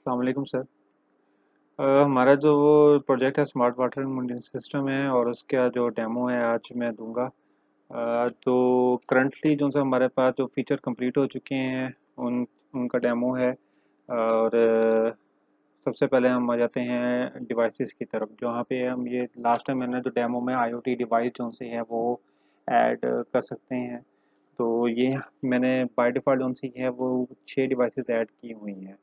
अस्सलाम वालेकुम सर। हमारा जो वो प्रोजेक्ट है स्मार्ट वाटर मॉनिटरिंग सिस्टम है और उसका जो डेमो है आज मैं दूंगा। तो करंटली जो सा हमारे पास जो फीचर कंप्लीट हो चुके हैं उन उनका डेमो है। और सबसे पहले हम आ जाते हैं डिवाइसेस की तरफ, जहाँ पे हम ये लास्ट टाइम मैंने जो डेमो में आईओटी डिवाइस जो से है वो ऐड कर सकते हैं। तो ये मैंने बाय डिफ़ॉल्ट जो सी है वो 6 डिवाइसेस ऐड की हुई हैं।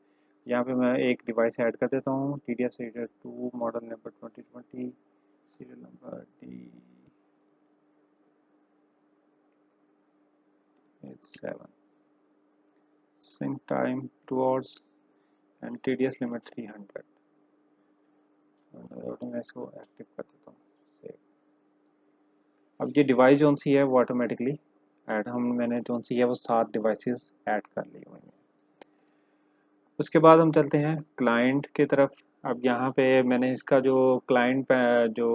यहाँ पे मैं एक डिवाइस ऐड कर देता हूँ, टी डी एस रीडर 2 model number 2020 serial number D7 sync time 2 hours and TDS डी एस लिमिट 300। मैं इसको एक्टिव कर देता हूँ। Save। अब ये डिवाइस जो सी है वो ऑटोमेटिकली ऐड मैंने जो सी है वो 7 डिवाइसेस ऐड कर ली हुई हैं। उसके बाद हम चलते हैं क्लाइंट की तरफ। अब यहाँ पे मैंने इसका जो क्लाइंट जो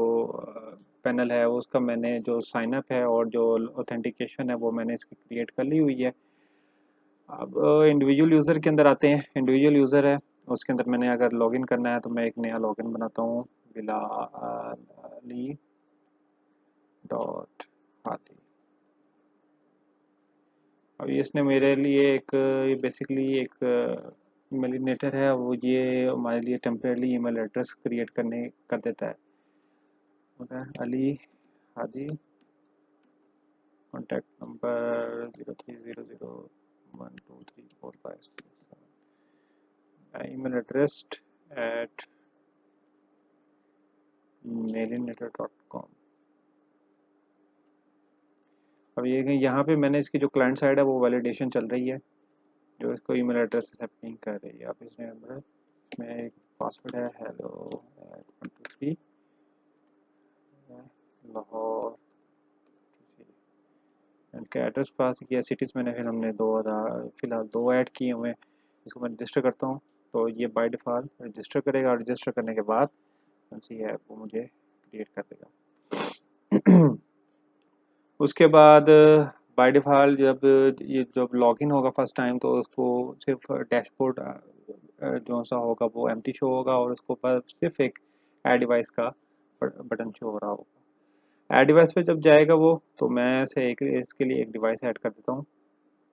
पैनल है उसका मैंने जो साइन अप है और जो ऑथेंटिकेशन है वो मैंने इसकी क्रिएट कर ली हुई है। अब इंडिविजुअल यूज़र के अंदर आते हैं। इंडिविजुअल यूज़र है, उसके अंदर मैंने अगर लॉगिन करना है तो मैं एक नया लॉगिन बनाता हूँ, बिलाली डॉट हाथी। अब इसने मेरे लिए एक बेसिकली एक मेलिनेटर है, वो ये हमारे लिए टेम्परेरी ईमेल एड्रेस क्रिएट करने कर देता है। होता है Ali Hadi, contact number 0300123456, email address at मेलिनेटर.com। अब ये यहाँ पे मैंने इसकी जो क्लाइंट साइड है वो वैलिडेशन चल रही है, जो इसको ईमेल एड्रेस एक्सेप्टिंग कर रही है। अब इसमें एक पासवर्ड है hello@123 लाहौर। इनका एड्रेस पास किया, सिटीज़ मैंने फिर हमने फ़िलहाल दो ऐड किए हुए हैं। इसको मैं रजिस्टर करता हूँ तो ये बाय डिफ़ॉल्ट रजिस्टर करेगा और रजिस्टर करने के बाद कौन सी ऐप वो मुझे क्रिएट कर देगा। उसके बाद बाय डिफ़ॉल्ट जब लॉगिन होगा फर्स्ट टाइम तो उसको सिर्फ डैशबोर्ड जो सा होगा वो एम्प्टी शो होगा और उसको सिर्फ एक ऐड डिवाइस का बटन शो हो रहा होगा। ऐड डिवाइस पे जब जाएगा वो, तो मैं से एक इसके लिए एक डिवाइस ऐड कर देता हूँ।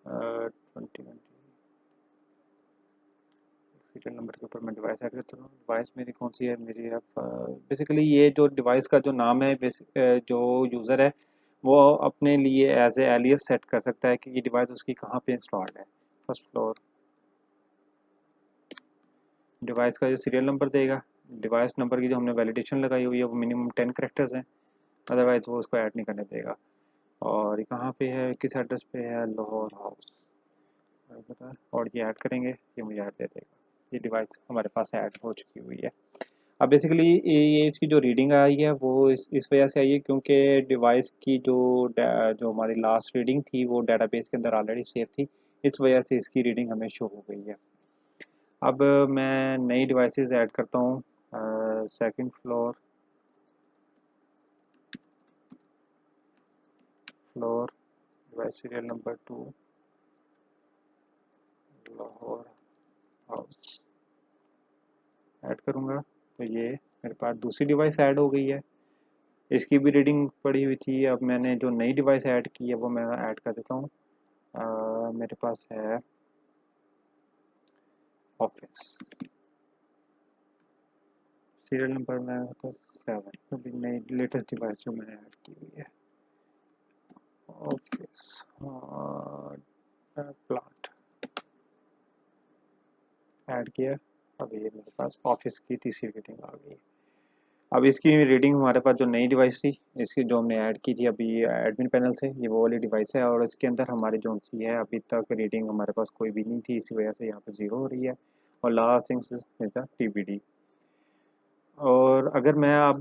2020 सीरियल नंबर के ऊपर मैं डिवाइस ऐड करता हूँ। डिवाइस मेरी कौन सी है, मेरी है बेसिकली ये जो डिवाइस का जो नाम है जो यूज़र है वो अपने लिए एज ए एलियस सेट कर सकता है कि ये डिवाइस उसकी कहाँ पे इंस्टॉल्ड है। फर्स्ट फ्लोर, डिवाइस का जो सीरियल नंबर देगा, डिवाइस नंबर की जो हमने वैलिडेशन लगाई हुई है वो मिनिमम 10 करेक्टर्स हैं, अदरवाइज वो उसको ऐड नहीं करने देगा। और ये कहाँ पे है, किस एड्रेस पे है, लाहौर हाउस, और ये ऐड करेंगे, ये मुझे ऐड दे देगा। ये डिवाइस हमारे पास ऐड हो चुकी हुई है। अब बेसिकली ये इसकी जो रीडिंग आई है वो इस वजह से आई है क्योंकि डिवाइस की जो हमारी लास्ट रीडिंग थी वो डेटाबेस के अंदर ऑलरेडी सेव थी, इस वजह से इसकी रीडिंग हमें शो हो गई है। अब मैं नई डिवाइसेस ऐड करता हूँ। Second floor, device serial number 2 Lahore house add करूँगा तो ये मेरे पास दूसरी डिवाइस ऐड हो गई है। इसकी भी रीडिंग पड़ी हुई थी। अब मैंने जो नई डिवाइस ऐड की है वो मैं ऐड कर देता हूँ। मेरे पास है ऑफिस, सीरियल नंबर में होता है 7, अभी नई लेटेस्ट डिवाइस जो मैंने ऐड की हुई है ऑफिस प्लांट ऐड किया। अब ये मेरे पास ऑफिस की तीसरी रीडिंग आ गई। अब इसकी रीडिंग हमारे पास जो नई डिवाइस थी, इसकी जो हमने ऐड की थी अभी एडमिन पैनल से, ये वो वाली डिवाइस है और इसके अंदर हमारी जो सी है अभी तक रीडिंग हमारे पास कोई भी नहीं थी, इसी वजह से यहाँ पे ज़ीरो हो रही है और लास्ट थिंग्स TBD। और अगर मैं अब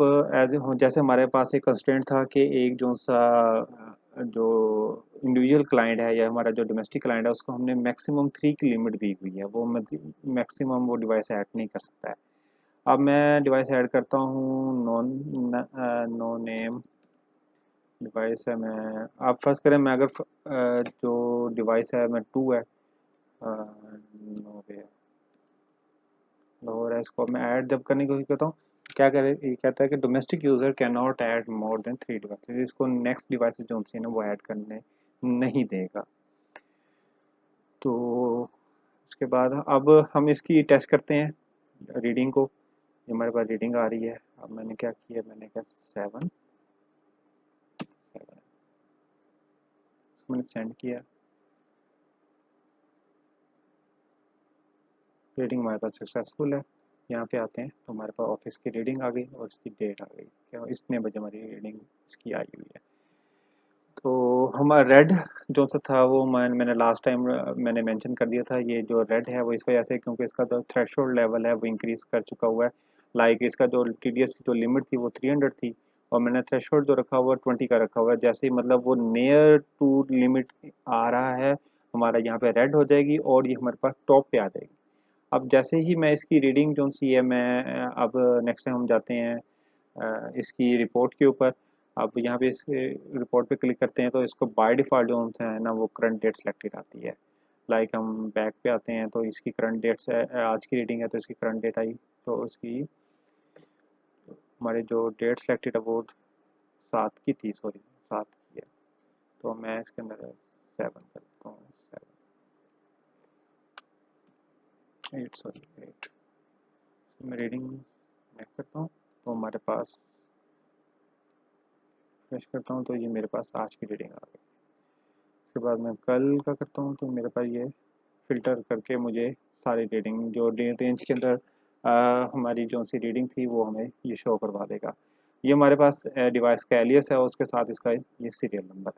जैसे हमारे पास एक कंस्ट्रेंट था कि एक जो सा जो इंडिविजुअल क्लाइंट है या हमारा जो डोमेस्टिक क्लाइंट है उसको हमने मैक्सिमम 3 की लिमिट दी हुई है, वो मैक्सिमम वो डिवाइस ऐड नहीं कर सकता है। अब मैं डिवाइस ऐड करता हूँ, नो नेम डिवाइस है। मैं आप फर्स्ट करें, मैं अगर जो डिवाइस है मैं 2 है, नो वे लोअर है, इसको मैं ऐड जब करने की कोशिश करता हूँ क्या करे, ये कहता है कि domestic user can not add more than 3 devices, इसको नेक्स्ट डिवाइस जो सी है ना वो ऐड करने नहीं देगा। तो उसके बाद अब हम इसकी टेस्ट करते हैं रीडिंग को। ये हमारे पास रीडिंग आ रही है। अब मैंने क्या किया, मैंने कहा 7 मैंने सेंड किया, रीडिंग हमारे पास सक्सेसफुल है। यहाँ पे आते हैं तो हमारे पास ऑफिस की रीडिंग आ गई और इसकी डेट आ गई, क्या इतने बजे हमारी रीडिंग इसकी आई हुई है। तो हमारा रेड जो सा था वो मैंने लास्ट टाइम मैंने मेंशन कर दिया था, ये जो रेड है वो इस वजह से क्योंकि इसका जो थ्रेशोल्ड लेवल है वो इंक्रीज़ कर चुका हुआ है। लाइक इसका जो टीडीएस की जो लिमिट थी वो 300 थी और मैंने थ्रेशोल्ड जो रखा हुआ है 20 का रखा हुआ है। जैसे ही मतलब वो नियर टू लिमिट आ रहा है हमारा यहाँ पे रेड हो जाएगी और ये हमारे पास टॉप पे आ जाएगी। अब जैसे ही मैं इसकी रीडिंग जो सी है मैं अब नेक्स्ट टाइम हम जाते हैं इसकी रिपोर्ट के ऊपर। अब यहाँ पे इस रिपोर्ट पे क्लिक करते हैं तो इसको बाय डिफ़ॉल्ट जो है ना वो करंट डेट सेलेक्टेड आती है। लाइक हम बैक पे आते हैं तो इसकी करंट डेट से आज की रीडिंग है तो इसकी करंट डेट आई, तो उसकी हमारी जो डेट सेलेक्टेड है वो 7 की थी, सॉरी 7 की है। तो मैं इसके अंदर 7 करता हूँ, 8 सॉरी 8 मैं रीडिंग मैं करता हूँ तो हमारे पास फ्रेश करता हूँ तो ये मेरे पास आज की रीडिंग आ गई। उसके बाद मैं कल का करता हूँ तो मेरे पास ये फ़िल्टर करके मुझे सारी रीडिंग जो डे रेंज के अंदर हमारी जो सी रीडिंग थी वो हमें ये शो करवा देगा। ये हमारे पास डिवाइस का एलियस है और उसके साथ इसका ये सीरियल नंबर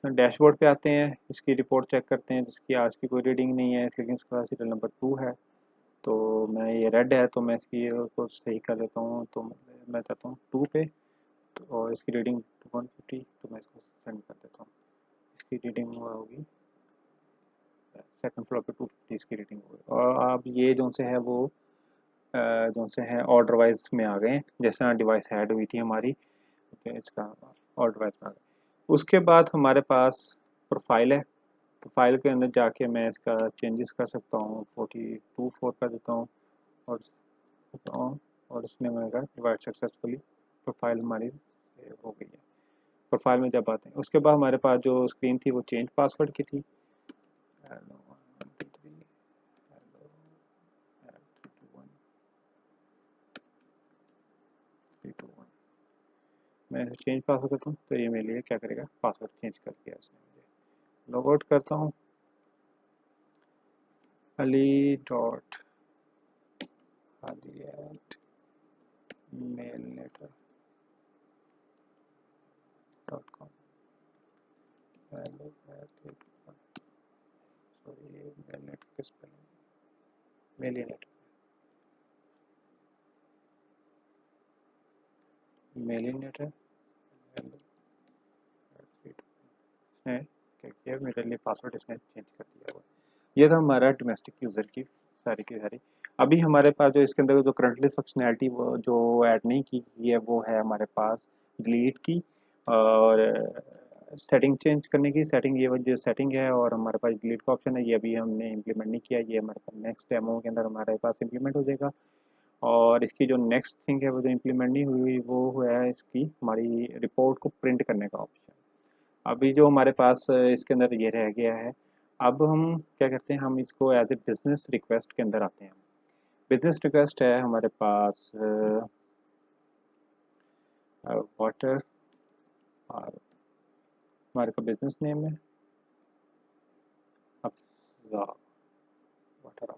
है। डैशबोर्ड पे आते हैं, इसकी रिपोर्ट चेक करते हैं जिसकी आज की कोई रीडिंग नहीं है लेकिन इसका सीरियल नंबर 2 है। तो मैं ये रेड है तो मैं इसकी को सही कर देता हूँ, तो मैं चाहता हूँ 2 पे और इसकी रीडिंग 150, तो मैं इसको सेंड कर देता हूँ। इसकी रीडिंग होगी सेकंड फ्लोर पे 250 इसकी रीडिंग होगी। और अब ये जो से है वो जो से है ऑर्डर वाइज में आ गए, जैसे डिवाइस ऐड हुई थी हमारी तो इसका ऑर्डर वाइज में आ गए। उसके बाद हमारे पास प्रोफाइल है। प्रोफाइल के अंदर जाके मैं इसका चेंजेस कर सकता हूँ, 42 4 कर देता हूँ और इसने मेरा डिवाइड सक्सेसफुली प्रोफाइल हमारी हो गई है। प्रोफाइल में जब आते हैं उसके बाद हमारे पास जो स्क्रीन थी वो चेंज पासवर्ड की थी। मैं चेंज पासवर्ड करता हूँ तो ये मेरे लिए क्या करेगा, पासवर्ड चेंज कर दिया इसने मुझे। लॉग आउट करता हूँ, Ali dot Ali at mailinator .com sorry mail net किस spelling, mail net mail net है इसने क्या किया मेरे लिए पासवर्ड इसने चेंज कर दिया हुआ। ये था हमारा डोमेस्टिक यूज़र की सारी। अभी हमारे पास जो इसके अंदर जो करंटली फंक्शनैलिटी वो जो ऐड नहीं की है वो है हमारे पास डिलीट की और सेटिंग चेंज करने की सेटिंग, ये जो सेटिंग है और हमारे पास डिलीट का ऑप्शन है ये अभी हमने इम्प्लीमेंट नहीं किया, ये हमारे पास नेक्स्ट डेमो के अंदर हमारे पास इम्प्लीमेंट हो जाएगा। और इसकी जो नेक्स्ट थिंग है वो जो इम्प्लीमेंट नहीं हुई वो है इसकी हमारी रिपोर्ट को प्रिंट करने का ऑप्शन। अभी जो हमारे पास इसके अंदर ये रह गया है। अब हम क्या करते हैं, हम इसको एज ए बिज़नेस रिक्वेस्ट के अंदर आते हैं। बिज़नेस रिक्वेस्ट है हमारे पास वाटर और हमारे का बिज़नेस नेम है अफजा वाटर।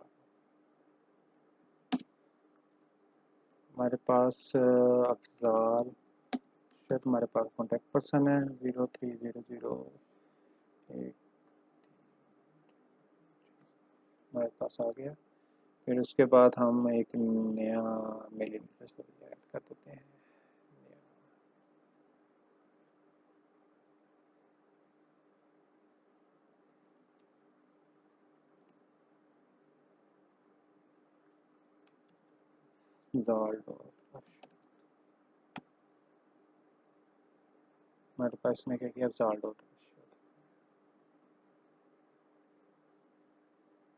हमारे पास अफजाल शायद हमारे पास कॉन्टैक्ट पर्सन है 0300 हमारे पास आ गया। फिर उसके बाद हम एक नया मेल एड्रेस ऐड कर देते हैं। जाल्डो हमारे पास ने क्या किया जाल्डो